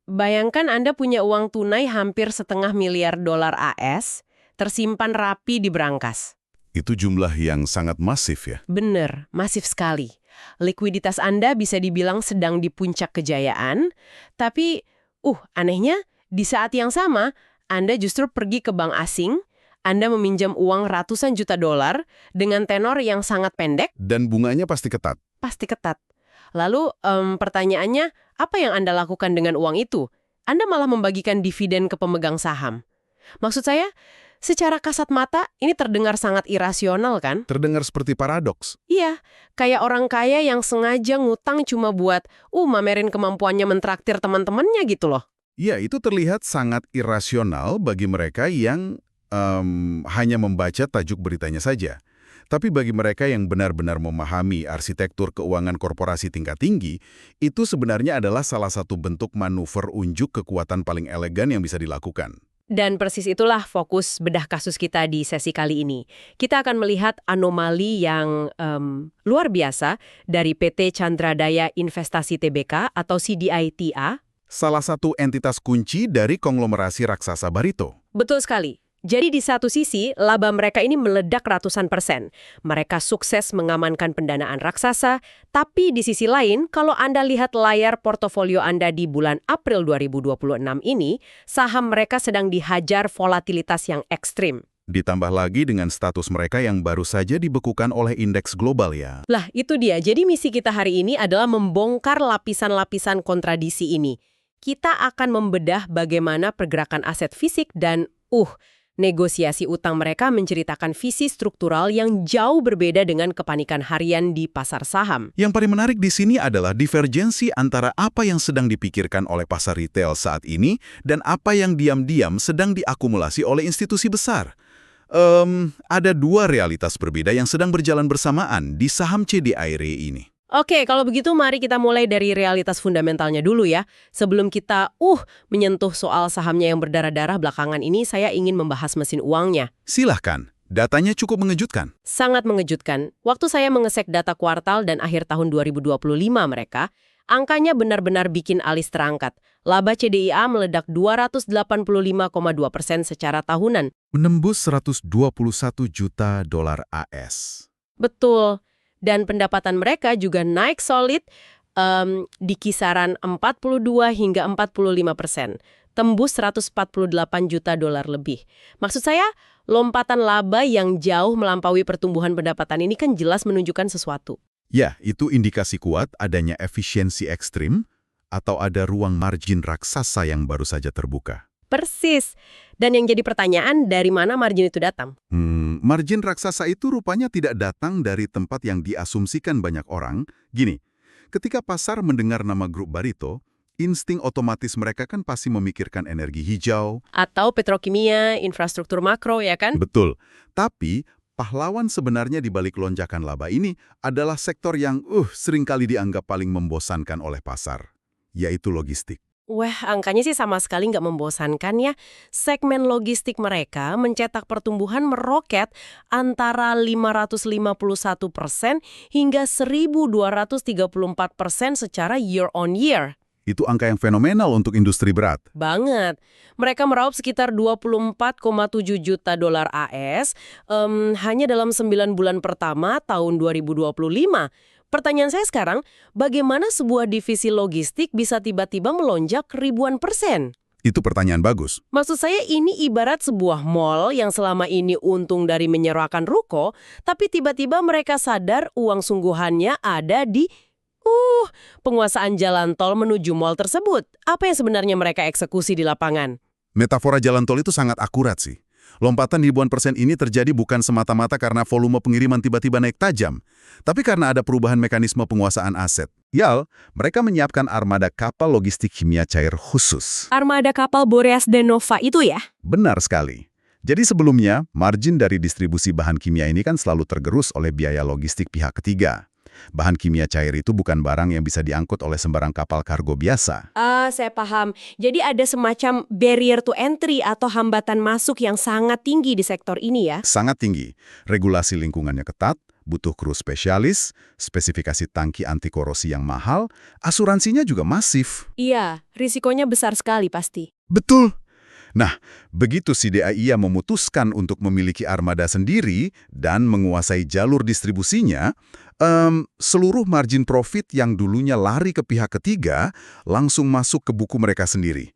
Bayangkan Anda punya uang tunai hampir $500 miliar AS, tersimpan rapi di brankas. Itu jumlah yang sangat masif ya. Bener, masif sekali. Likuiditas Anda bisa dibilang sedang di puncak kejayaan, tapi, anehnya, di saat yang sama, Anda justru pergi ke bank asing, Anda meminjam uang ratusan juta dolar dengan tenor yang sangat pendek. Dan bunganya pasti ketat. Pasti ketat. Lalu, pertanyaannya, apa yang Anda lakukan dengan uang itu? Anda malah membagikan dividen ke pemegang saham. Maksud saya, secara kasat mata, ini terdengar sangat irasional kan? Terdengar seperti paradoks. Iya, kayak orang kaya yang sengaja ngutang cuma buat, mamerin kemampuannya mentraktir teman-temannya gitu loh. Ya, itu terlihat sangat irasional bagi mereka yang hanya membaca tajuk beritanya saja. Tapi bagi mereka yang benar-benar memahami arsitektur keuangan korporasi tingkat tinggi, itu sebenarnya adalah salah satu bentuk manuver unjuk kekuatan paling elegan yang bisa dilakukan. Dan persis itulah fokus bedah kasus kita di sesi kali ini. Kita akan melihat anomali yang luar biasa dari PT Chandra Daya Investasi Tbk atau CDITA. Salah satu entitas kunci dari konglomerasi raksasa Barito. Betul sekali. Jadi di satu sisi, laba mereka ini meledak ratusan %. Mereka sukses mengamankan pendanaan raksasa, tapi di sisi lain, kalau Anda lihat layar portofolio Anda di bulan April 2026 ini, saham mereka sedang dihajar volatilitas yang ekstrim. Ditambah lagi dengan status mereka yang baru saja dibekukan oleh indeks global ya. Lah, itu dia. Jadi misi kita hari ini adalah membongkar lapisan-lapisan kontradisi ini. Kita akan membedah bagaimana pergerakan aset fisik dan, negosiasi utang mereka menceritakan visi struktural yang jauh berbeda dengan kepanikan harian di pasar saham. Yang paling menarik di sini adalah divergensi antara apa yang sedang dipikirkan oleh pasar retail saat ini dan apa yang diam-diam sedang diakumulasi oleh institusi besar. Ada dua realitas berbeda yang sedang berjalan bersamaan di saham CDIRE ini. Oke, kalau begitu mari kita mulai dari realitas fundamentalnya dulu ya. Sebelum kita menyentuh soal sahamnya yang berdarah-darah belakangan ini, saya ingin membahas mesin uangnya. Silahkan, datanya cukup mengejutkan. Sangat mengejutkan. Waktu saya mengesek data kuartal dan akhir tahun 2025 mereka, angkanya benar-benar bikin alis terangkat. Laba CDIA meledak 285,2% secara tahunan. Menembus $121 juta AS. Betul. Dan pendapatan mereka juga naik solid di kisaran 42 hingga 45%. Tembus $148 juta lebih. Maksud saya, lompatan laba yang jauh melampaui pertumbuhan pendapatan ini kan jelas menunjukkan sesuatu. Ya, itu indikasi kuat adanya efisiensi ekstrim atau ada ruang margin raksasa yang baru saja terbuka. Persis. Dan yang jadi pertanyaan, dari mana margin itu datang? Margin raksasa itu rupanya tidak datang dari tempat yang diasumsikan banyak orang. Gini, ketika pasar mendengar nama grup Barito, insting otomatis mereka kan pasti memikirkan energi hijau. Atau petrokimia, infrastruktur makro, ya kan? Betul. Tapi pahlawan sebenarnya di balik lonjakan laba ini adalah sektor yang seringkali dianggap paling membosankan oleh pasar, yaitu logistik. Wah, angkanya sih sama sekali nggak membosankan ya. Segmen logistik mereka mencetak pertumbuhan meroket antara 551% hingga 1.234% secara year on year. Itu angka yang fenomenal untuk industri berat. Banget. Mereka meraup sekitar 24,7 juta dolar AS hanya dalam 9 bulan pertama tahun 2025. Pertanyaan saya sekarang, bagaimana sebuah divisi logistik bisa tiba-tiba melonjak ribuan %? Itu pertanyaan bagus. Maksud saya ini ibarat sebuah mall yang selama ini untung dari menyewakan ruko, tapi tiba-tiba mereka sadar uang sungguhannya ada di penguasaan jalan tol menuju mall tersebut. Apa yang sebenarnya mereka eksekusi di lapangan? Metafora jalan tol itu sangat akurat sih. Lompatan ribuan persen ini terjadi bukan semata-mata karena volume pengiriman tiba-tiba naik tajam, tapi karena ada perubahan mekanisme penguasaan aset. Mereka menyiapkan armada kapal logistik kimia cair khusus. Armada kapal Boreas dan Nova itu ya? Benar sekali. Jadi sebelumnya, margin dari distribusi bahan kimia ini kan selalu tergerus oleh biaya logistik pihak ketiga. Bahan kimia cair itu bukan barang yang bisa diangkut oleh sembarang kapal kargo biasa. Saya paham. Jadi ada semacam barrier to entry atau hambatan masuk yang sangat tinggi di sektor ini ya? Sangat tinggi. Regulasi lingkungannya ketat, Butuh kru spesialis, spesifikasi tangki anti korosi yang mahal, asuransinya juga masif. Iya, risikonya besar sekali pasti. Betul. Nah, begitu CDIA memutuskan untuk memiliki armada sendiri dan menguasai jalur distribusinya, seluruh margin profit yang dulunya lari ke pihak ketiga langsung masuk ke buku mereka sendiri.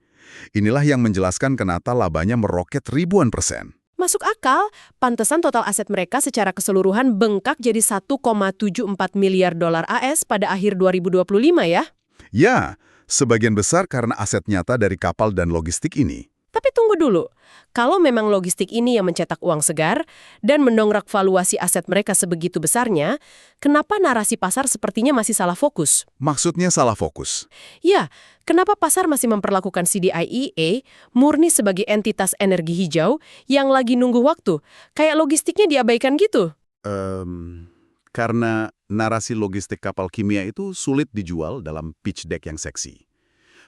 Inilah yang menjelaskan kenapa labanya meroket ribuan %. Masuk akal, pantesan total aset mereka secara keseluruhan bengkak jadi 1,74 miliar dolar AS pada akhir 2025 ya. Ya, sebagian besar karena aset nyata dari kapal dan logistik ini. Tapi tunggu dulu, kalau memang logistik ini yang mencetak uang segar dan mendongkrak valuasi aset mereka sebegitu besarnya, kenapa narasi pasar sepertinya masih salah fokus? Maksudnya salah fokus. Ya, kenapa pasar masih memperlakukan CDIEA murni sebagai entitas energi hijau yang lagi nunggu waktu, kayak logistiknya diabaikan gitu? Karena narasi logistik kapal kimia itu sulit dijual dalam pitch deck yang seksi.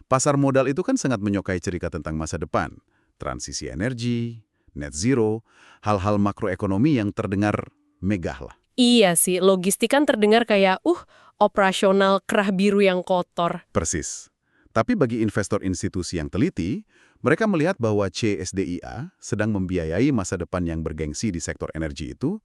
Pasar modal itu kan sangat menyukai cerita tentang masa depan, transisi energi, net zero, hal-hal makroekonomi yang terdengar megah lah. Iya sih, logistik kan terdengar kayak, operasional kerah biru yang kotor. Persis. Tapi bagi investor institusi yang teliti, mereka melihat bahwa CSDIA sedang membiayai masa depan yang bergengsi di sektor energi itu,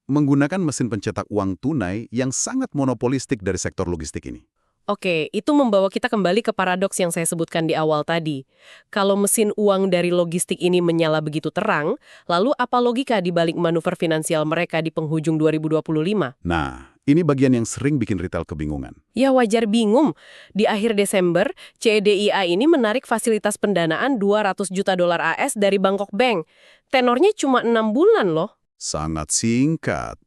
menggunakan mesin pencetak uang tunai yang sangat monopolistik dari sektor logistik ini. Oke, itu membawa kita kembali ke paradoks yang saya sebutkan di awal tadi. Kalau mesin uang dari logistik ini menyala begitu terang, lalu apa logika di balik manuver finansial mereka di penghujung 2025? Nah, ini bagian yang sering bikin retail kebingungan. Ya wajar bingung. Di akhir Desember, CDIA ini menarik fasilitas pendanaan 200 juta dolar AS dari Bangkok Bank. Tenornya cuma 6 bulan loh. Sangat singkat.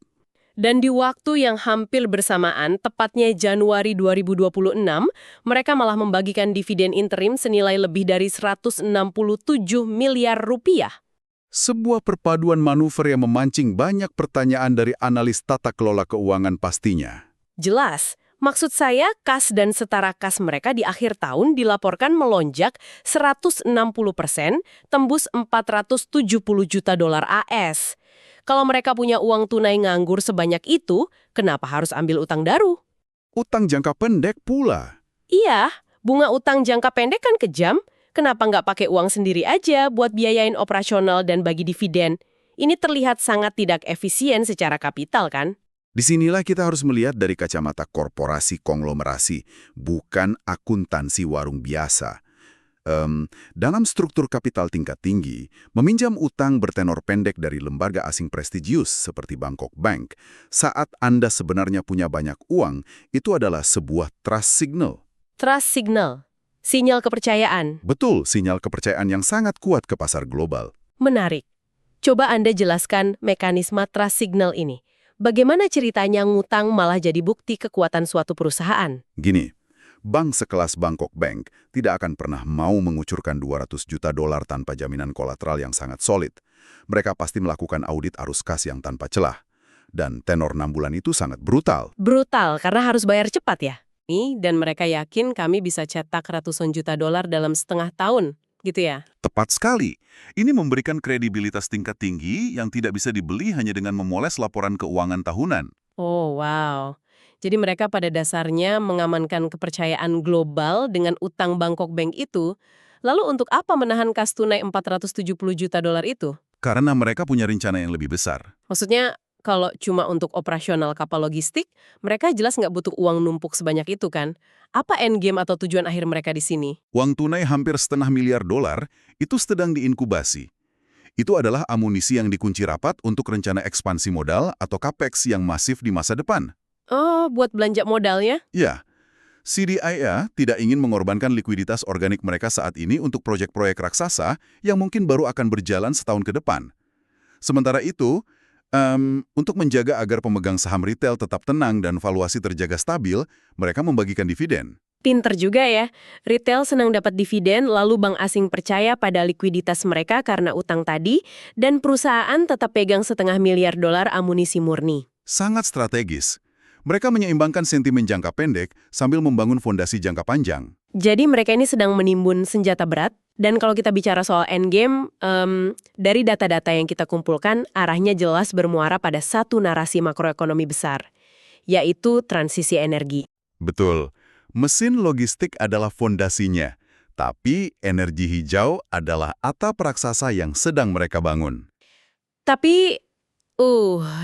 Dan di waktu yang hampir bersamaan, tepatnya Januari 2026, mereka malah membagikan dividen interim senilai lebih dari 167 miliar rupiah. Sebuah perpaduan manuver yang memancing banyak pertanyaan dari analis tata kelola keuangan pastinya. Jelas, maksud saya kas dan setara kas mereka di akhir tahun dilaporkan melonjak 160%, tembus 470 juta dolar AS. Kalau mereka punya uang tunai nganggur sebanyak itu, kenapa harus ambil utang daru? Utang jangka pendek pula. Iya, bunga utang jangka pendek kan kejam. Kenapa nggak pakai uang sendiri aja buat biayain operasional dan bagi dividen? Ini terlihat sangat tidak efisien secara kapital kan? Disinilah kita harus melihat dari kacamata korporasi konglomerasi, bukan akuntansi warung biasa. Dalam struktur kapital tingkat tinggi, meminjam utang bertenor pendek dari lembaga asing prestigius seperti Bangkok Bank, saat Anda sebenarnya punya banyak uang, itu adalah sebuah trust signal. Trust signal, sinyal kepercayaan. Betul, sinyal kepercayaan yang sangat kuat ke pasar global. Menarik. Coba Anda jelaskan mekanisme trust signal ini. Bagaimana ceritanya ngutang malah jadi bukti kekuatan suatu perusahaan? Gini, bank sekelas Bangkok Bank tidak akan pernah mau mengucurkan 200 juta dolar tanpa jaminan kolateral yang sangat solid. Mereka pasti melakukan audit arus kas yang tanpa celah. Dan tenor 6 bulan itu sangat brutal. Brutal, karena harus bayar cepat ya? Dan mereka yakin kami bisa cetak ratusan juta dolar dalam setengah tahun, gitu ya? Tepat sekali. Ini memberikan kredibilitas tingkat tinggi yang tidak bisa dibeli hanya dengan memoles laporan keuangan tahunan. Oh, wow. Jadi mereka pada dasarnya mengamankan kepercayaan global dengan utang Bangkok Bank itu. Lalu untuk apa menahan kas tunai 470 juta dolar itu? Karena mereka punya rencana yang lebih besar. Maksudnya, kalau cuma untuk operasional kapal logistik, mereka jelas nggak butuh uang numpuk sebanyak itu kan? Apa endgame atau tujuan akhir mereka di sini? Uang tunai hampir $500 miliar itu sedang diinkubasi. Itu adalah amunisi yang dikunci rapat untuk rencana ekspansi modal atau capex yang masif di masa depan. Oh, buat belanja modalnya? Ya, CDIA tidak ingin mengorbankan likuiditas organik mereka saat ini untuk proyek-proyek raksasa yang mungkin baru akan berjalan setahun ke depan. Sementara itu, untuk menjaga agar pemegang saham retail tetap tenang dan valuasi terjaga stabil, mereka membagikan dividen. Pinter juga ya. Retail senang dapat dividen, lalu bank asing percaya pada likuiditas mereka karena utang tadi, dan perusahaan tetap pegang $500 miliar amunisi murni. Sangat strategis. Mereka menyeimbangkan sentimen jangka pendek sambil membangun fondasi jangka panjang. Jadi mereka ini sedang menimbun senjata berat? Dan kalau kita bicara soal endgame, dari data-data yang kita kumpulkan, arahnya jelas bermuara pada satu narasi makroekonomi besar, yaitu transisi energi. Betul. Mesin logistik adalah fondasinya, tapi energi hijau adalah atap raksasa yang sedang mereka bangun. Tapi,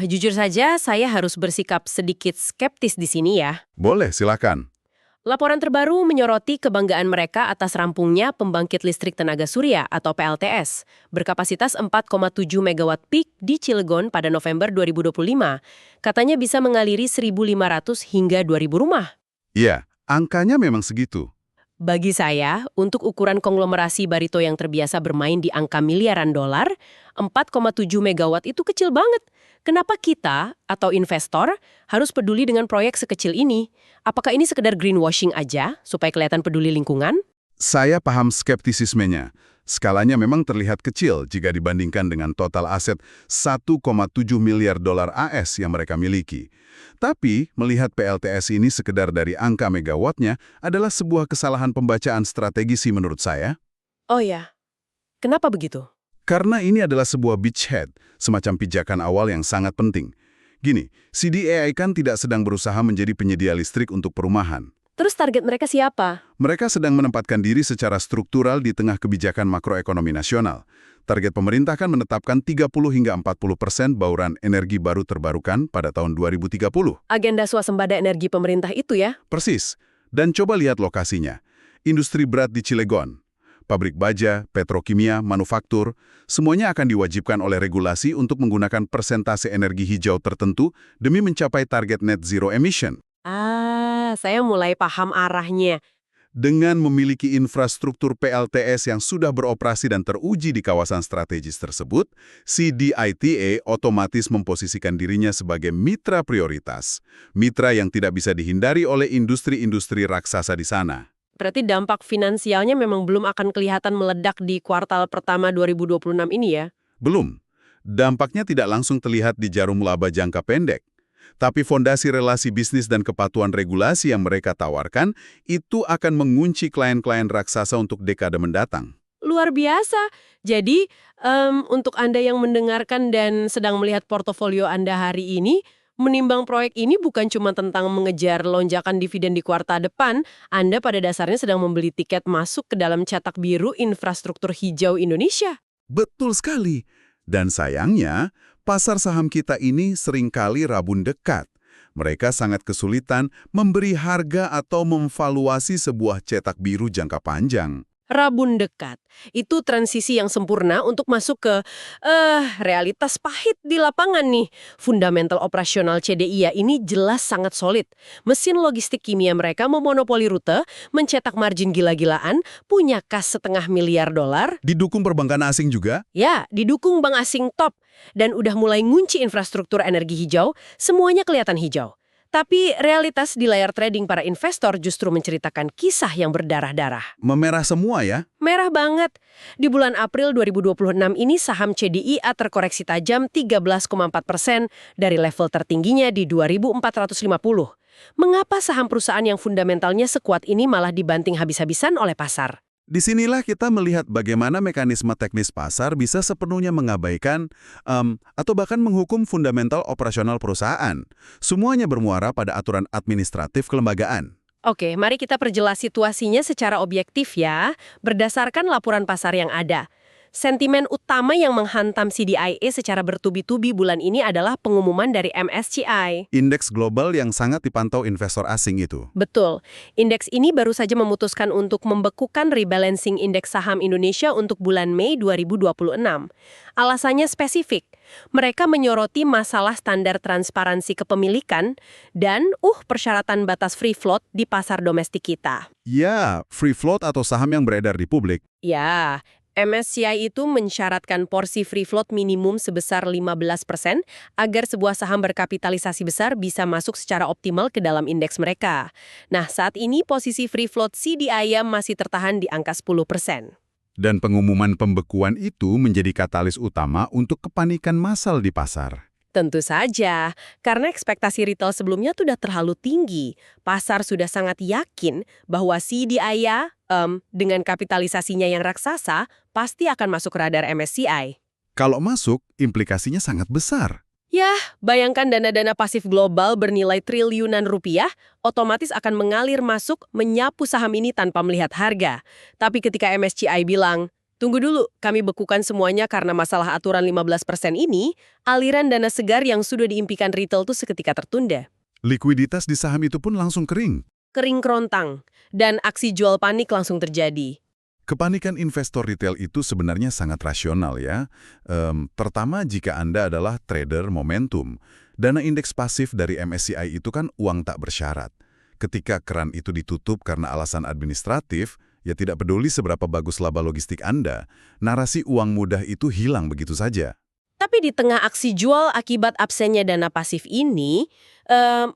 jujur saja saya harus bersikap sedikit skeptis di sini ya. Boleh, silakan. Laporan terbaru menyoroti kebanggaan mereka atas rampungnya pembangkit listrik tenaga surya atau PLTS berkapasitas 4,7 megawatt peak di Cilegon pada November 2025. Katanya bisa mengaliri 1.500 hingga 2.000 rumah. Iya, angkanya memang segitu. Bagi saya, untuk ukuran konglomerasi Barito yang terbiasa bermain di angka miliaran dolar, 4,7 megawatt itu kecil banget. Kenapa kita, atau investor, harus peduli dengan proyek sekecil ini? Apakah ini sekedar greenwashing aja, supaya kelihatan peduli lingkungan? Saya paham skeptisismenya. Skalanya memang terlihat kecil jika dibandingkan dengan total aset 1,7 miliar dolar AS yang mereka miliki. Tapi, melihat PLTS ini sekedar dari angka megawattnya adalah sebuah kesalahan pembacaan strategi sih menurut saya. Oh ya, kenapa begitu? Karena ini adalah sebuah beachhead, semacam pijakan awal yang sangat penting. Gini, CDAI kan tidak sedang berusaha menjadi penyedia listrik untuk perumahan. Terus target mereka siapa? Mereka sedang menempatkan diri secara struktural di tengah kebijakan makroekonomi nasional. Target pemerintah kan menetapkan 30 hingga 40% bauran energi baru terbarukan pada tahun 2030. Agenda swasembada energi pemerintah itu ya? Persis. Dan coba lihat lokasinya. Industri berat di Cilegon. Pabrik baja, petrokimia, manufaktur, semuanya akan diwajibkan oleh regulasi untuk menggunakan persentase energi hijau tertentu demi mencapai target net zero emission. Saya mulai paham arahnya. Dengan memiliki infrastruktur PLTS yang sudah beroperasi dan teruji di kawasan strategis tersebut, CDITA otomatis memposisikan dirinya sebagai mitra prioritas. Mitra yang tidak bisa dihindari oleh industri-industri raksasa di sana. Berarti dampak finansialnya memang belum akan kelihatan meledak di kuartal pertama 2026 ini ya? Belum. Dampaknya tidak langsung terlihat di jarum laba jangka pendek. Tapi fondasi relasi bisnis dan kepatuhan regulasi yang mereka tawarkan itu akan mengunci klien-klien raksasa untuk dekade mendatang. Luar biasa. Jadi, untuk Anda yang mendengarkan dan sedang melihat portofolio Anda hari ini, menimbang proyek ini bukan cuma tentang mengejar lonjakan dividen di kuartal depan, Anda pada dasarnya sedang membeli tiket masuk ke dalam cetak biru infrastruktur hijau Indonesia. Betul sekali. Dan sayangnya, pasar saham kita ini seringkali rabun dekat. Mereka sangat kesulitan memberi harga atau memvaluasi sebuah cetak biru jangka panjang. Rabun dekat. Itu transisi yang sempurna untuk masuk ke realitas pahit di lapangan nih. Fundamental operasional CDIA ini jelas sangat solid. Mesin logistik kimia mereka memonopoli rute, mencetak margin gila-gilaan, punya kas $500 miliar. Didukung perbankan asing juga? Ya, didukung bank asing top. Dan udah mulai ngunci infrastruktur energi hijau, semuanya kelihatan hijau. Tapi realitas di layar trading para investor justru menceritakan kisah yang berdarah-darah. Memerah semua ya? Merah banget. Di bulan April 2026 ini saham CDIA terkoreksi tajam 13,4% dari level tertingginya di 2.450. Mengapa saham perusahaan yang fundamentalnya sekuat ini malah dibanting habis-habisan oleh pasar? Disinilah kita melihat bagaimana mekanisme teknis pasar bisa sepenuhnya mengabaikan atau bahkan menghukum fundamental operasional perusahaan. Semuanya bermuara pada aturan administratif kelembagaan. Oke, mari kita perjelas situasinya secara objektif ya, berdasarkan laporan pasar yang ada. Sentimen utama yang menghantam CDIA secara bertubi-tubi bulan ini adalah pengumuman dari MSCI. Indeks global yang sangat dipantau investor asing itu. Betul. Indeks ini baru saja memutuskan untuk membekukan rebalancing indeks saham Indonesia untuk bulan Mei 2026. Alasannya spesifik. Mereka menyoroti masalah standar transparansi kepemilikan dan persyaratan batas free float di pasar domestik kita. Ya, free float atau saham yang beredar di publik. Ya, MSCI itu mensyaratkan porsi free float minimum sebesar 15% agar sebuah saham berkapitalisasi besar bisa masuk secara optimal ke dalam indeks mereka. Nah, saat ini posisi free float CDIA masih tertahan di angka 10%. Dan pengumuman pembekuan itu menjadi katalis utama untuk kepanikan massal di pasar. Tentu saja, karena ekspektasi retail sebelumnya sudah terlalu tinggi. Pasar sudah sangat yakin bahwa CDIA dengan kapitalisasinya yang raksasa, pasti akan masuk radar MSCI. Kalau masuk, implikasinya sangat besar. Yah, bayangkan dana-dana pasif global bernilai triliunan rupiah, otomatis akan mengalir masuk menyapu saham ini tanpa melihat harga. Tapi ketika MSCI bilang, tunggu dulu, kami bekukan semuanya karena masalah aturan 15% ini, aliran dana segar yang sudah diimpikan retail itu seketika tertunda. Likuiditas di saham itu pun langsung kering. Kering kerontang, dan aksi jual panik langsung terjadi. Kepanikan investor retail itu sebenarnya sangat rasional ya. Pertama, jika Anda adalah trader momentum, dana indeks pasif dari MSCI itu kan uang tak bersyarat. Ketika keran itu ditutup karena alasan administratif, ya tidak peduli seberapa bagus laba logistik Anda, narasi uang mudah itu hilang begitu saja. Tapi di tengah aksi jual akibat absennya dana pasif ini,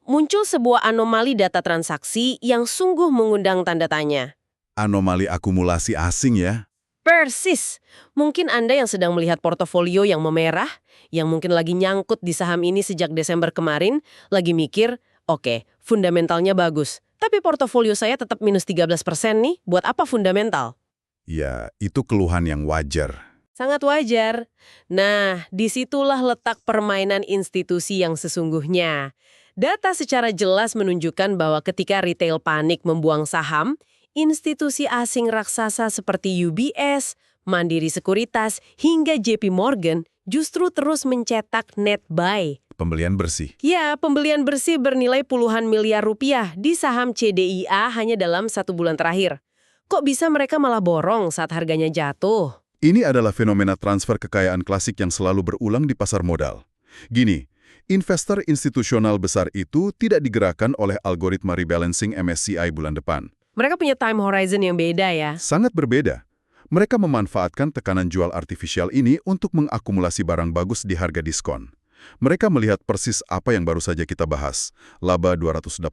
muncul sebuah anomali data transaksi yang sungguh mengundang tanda tanya. Anomali akumulasi asing ya. Persis. Mungkin Anda yang sedang melihat portofolio yang memerah, yang mungkin lagi nyangkut di saham ini sejak Desember kemarin, lagi mikir, oke, fundamentalnya bagus, tapi portofolio saya tetap minus 13% nih, buat apa fundamental? Ya, itu keluhan yang wajar. Sangat wajar. Nah, disitulah letak permainan institusi yang sesungguhnya. Data secara jelas menunjukkan bahwa ketika retail panik membuang saham, institusi asing raksasa seperti UBS, Mandiri Sekuritas, hingga JP Morgan justru terus mencetak net buy. Pembelian bersih. Ya, pembelian bersih bernilai puluhan miliar rupiah di saham CDIA hanya dalam 1 bulan terakhir. Kok bisa mereka malah borong saat harganya jatuh? Ini adalah fenomena transfer kekayaan klasik yang selalu berulang di pasar modal. Gini, investor institusional besar itu tidak digerakkan oleh algoritma rebalancing MSCI bulan depan. Mereka punya time horizon yang beda ya. Sangat berbeda. Mereka memanfaatkan tekanan jual artifisial ini untuk mengakumulasi barang bagus di harga diskon. Mereka melihat persis apa yang baru saja kita bahas. Laba 285%,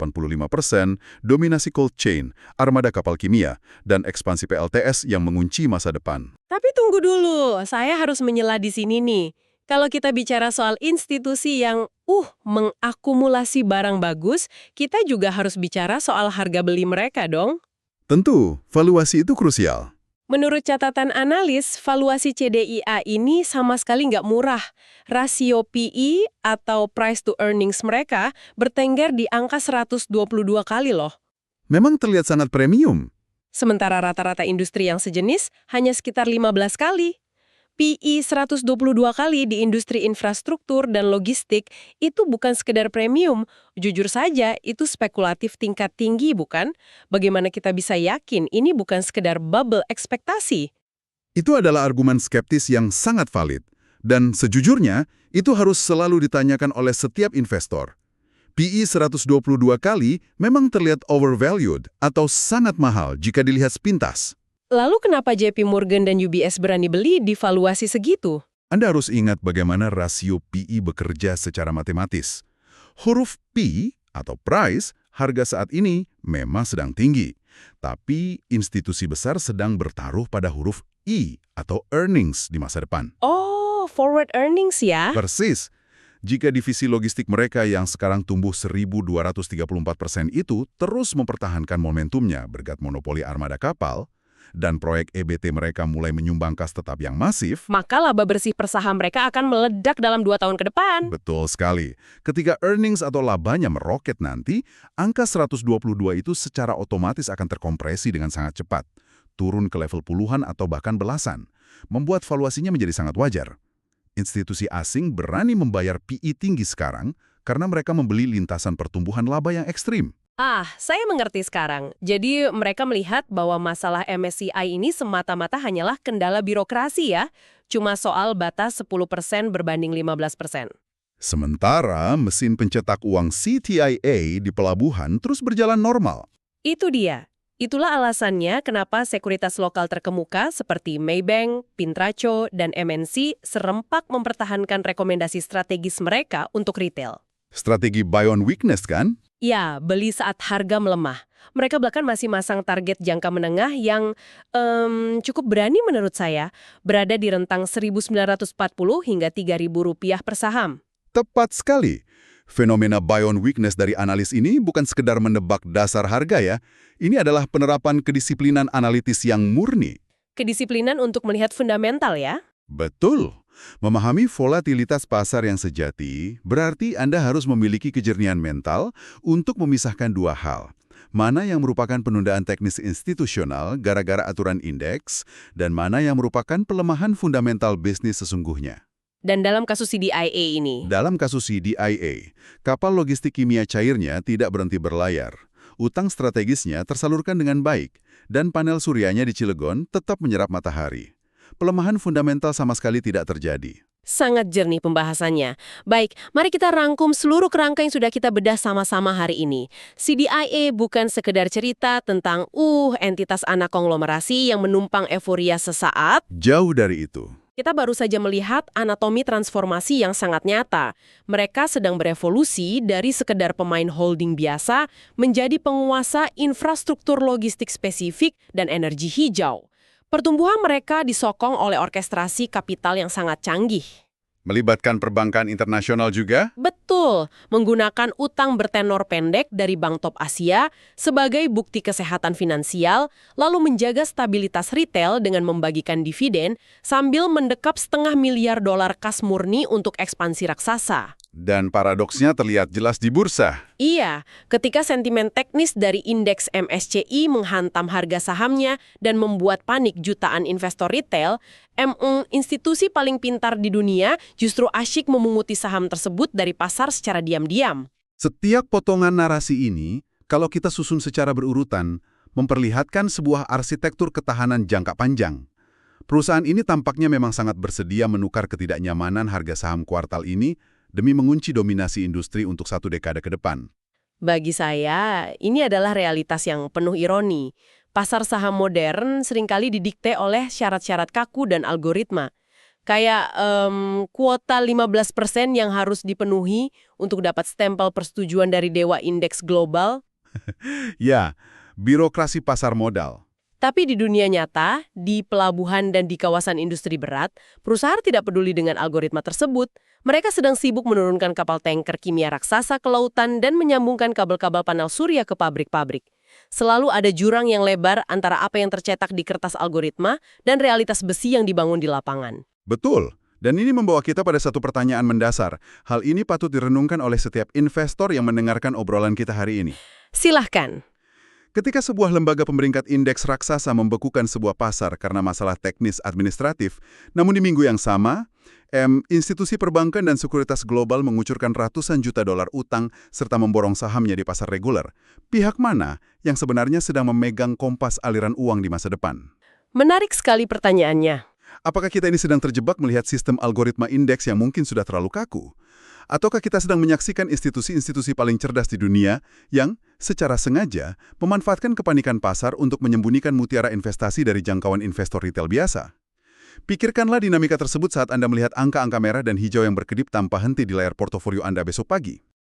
dominasi cold chain, armada kapal kimia, dan ekspansi PLTS yang mengunci masa depan. Tapi tunggu dulu, saya harus menyela di sini nih. Kalau kita bicara soal institusi yang mengakumulasi barang bagus, kita juga harus bicara soal harga beli mereka dong. Tentu, valuasi itu krusial. Menurut catatan analis, valuasi CDIA ini sama sekali nggak murah. Rasio PE atau price to earnings mereka bertengger di angka 122 kali loh. Memang terlihat sangat premium. Sementara rata-rata industri yang sejenis hanya sekitar 15 kali. PE 122 kali di industri infrastruktur dan logistik itu bukan sekedar premium. Jujur saja, itu spekulatif tingkat tinggi, bukan? Bagaimana kita bisa yakin ini bukan sekedar bubble ekspektasi? Itu adalah argumen skeptis yang sangat valid. Dan sejujurnya, itu harus selalu ditanyakan oleh setiap investor. PE 122 kali memang terlihat overvalued atau sangat mahal jika dilihat sepintas. Lalu kenapa JP Morgan dan UBS berani beli di valuasi segitu? Anda harus ingat bagaimana rasio PE bekerja secara matematis. Huruf P atau price, harga saat ini memang sedang tinggi. Tapi institusi besar sedang bertaruh pada huruf E atau earnings di masa depan. Oh, forward earnings ya? Persis. Jika divisi logistik mereka yang sekarang tumbuh 1.234% itu terus mempertahankan momentumnya berkat monopoli armada kapal, dan proyek EBT mereka mulai menyumbang kas tetap yang masif, maka laba bersih per saham mereka akan meledak dalam 2 tahun ke depan. betul sekali. Ketika earnings atau labanya meroket nanti, angka 122 itu secara otomatis akan terkompresi dengan sangat cepat, turun ke level puluhan atau bahkan belasan, membuat valuasinya menjadi sangat wajar. Institusi asing berani membayar PE tinggi sekarang karena mereka membeli lintasan pertumbuhan laba yang ekstrim. Saya mengerti sekarang. Jadi mereka melihat bahwa masalah MSCI ini semata-mata hanyalah kendala birokrasi ya. Cuma soal batas 10% berbanding 15%. Sementara mesin pencetak uang CTIA di pelabuhan terus berjalan normal. Itu dia. Itulah alasannya kenapa sekuritas lokal terkemuka seperti Maybank, Pintracho, dan MNC serempak mempertahankan rekomendasi strategis mereka untuk retail. Strategi buy on weakness kan? Ya, beli saat harga melemah. Mereka bahkan masih masang target jangka menengah yang cukup berani menurut saya, berada di rentang 1.940 hingga 3.000 rupiah per saham. Tepat sekali. Fenomena buy on weakness dari analis ini bukan sekedar menebak dasar harga ya. Ini adalah penerapan kedisiplinan analitis yang murni. Kedisiplinan untuk melihat fundamental ya. Betul. Memahami volatilitas pasar yang sejati berarti Anda harus memiliki kejernihan mental untuk memisahkan dua hal. Mana yang merupakan penundaan teknis institusional gara-gara aturan indeks, dan mana yang merupakan pelemahan fundamental bisnis sesungguhnya. Dan dalam kasus CDIA ini, Dalam kasus CDIA, kapal logistik kimia cairnya tidak berhenti berlayar. Utang strategisnya tersalurkan dengan baik, dan panel suryanya di Cilegon tetap menyerap matahari. Pelemahan fundamental sama sekali tidak terjadi. sangat jernih pembahasannya. Baik, mari kita rangkum seluruh kerangka yang sudah kita bedah sama-sama hari ini. CDIA bukan sekedar cerita tentang entitas anak konglomerasi yang menumpang euforia sesaat. Jauh dari itu. Kita baru saja melihat anatomi transformasi yang sangat nyata. Mereka sedang berevolusi dari sekedar pemain holding biasa menjadi penguasa infrastruktur logistik spesifik dan energi hijau. Pertumbuhan mereka disokong oleh orkestrasi kapital yang sangat canggih. Melibatkan perbankan internasional juga? Betul, menggunakan utang bertenor pendek dari Bank Top Asia sebagai bukti kesehatan finansial, lalu menjaga stabilitas retail dengan membagikan dividen sambil mendekap $500 miliar kas murni untuk ekspansi raksasa. Dan paradoksnya terlihat jelas di bursa. Iya, ketika sentimen teknis dari indeks MSCI menghantam harga sahamnya dan membuat panik jutaan investor retail, institusi paling pintar di dunia justru asyik memunguti saham tersebut dari pasar secara diam-diam. Setiap potongan narasi ini, kalau kita susun secara berurutan, memperlihatkan sebuah arsitektur ketahanan jangka panjang. Perusahaan ini tampaknya memang sangat bersedia menukar ketidaknyamanan harga saham kuartal ini demi mengunci dominasi industri untuk 1 dekade ke depan. Bagi saya, ini adalah realitas yang penuh ironi. Pasar saham modern seringkali didikte oleh syarat-syarat kaku dan algoritma. Kayak kuota 15% yang harus dipenuhi untuk dapat stempel persetujuan dari dewa indeks global. Ya, birokrasi pasar modal. Tapi di dunia nyata, di pelabuhan dan di kawasan industri berat, perusahaan tidak peduli dengan algoritma tersebut. Mereka sedang sibuk menurunkan kapal tanker kimia raksasa ke lautan dan menyambungkan kabel-kabel panel surya ke pabrik-pabrik. Selalu ada jurang yang lebar antara apa yang tercetak di kertas algoritma dan realitas besi yang dibangun di lapangan. Betul. Dan ini membawa kita pada satu pertanyaan mendasar. Hal ini patut direnungkan oleh setiap investor yang mendengarkan obrolan kita hari ini. Silahkan. Ketika sebuah lembaga pemeringkat indeks raksasa membekukan sebuah pasar karena masalah teknis administratif, namun di minggu yang sama, institusi perbankan dan sekuritas global mengucurkan ratusan juta dolar utang serta memborong sahamnya di pasar reguler. Pihak mana yang sebenarnya sedang memegang kompas aliran uang di masa depan? Menarik sekali pertanyaannya. Apakah kita ini sedang terjebak melihat sistem algoritma indeks yang mungkin sudah terlalu kaku? Ataukah kita sedang menyaksikan institusi-institusi paling cerdas di dunia yang, secara sengaja, memanfaatkan kepanikan pasar untuk menyembunyikan mutiara investasi dari jangkauan investor retail biasa? Pikirkanlah dinamika tersebut saat Anda melihat angka-angka merah dan hijau yang berkedip tanpa henti di layar portofolio Anda besok pagi.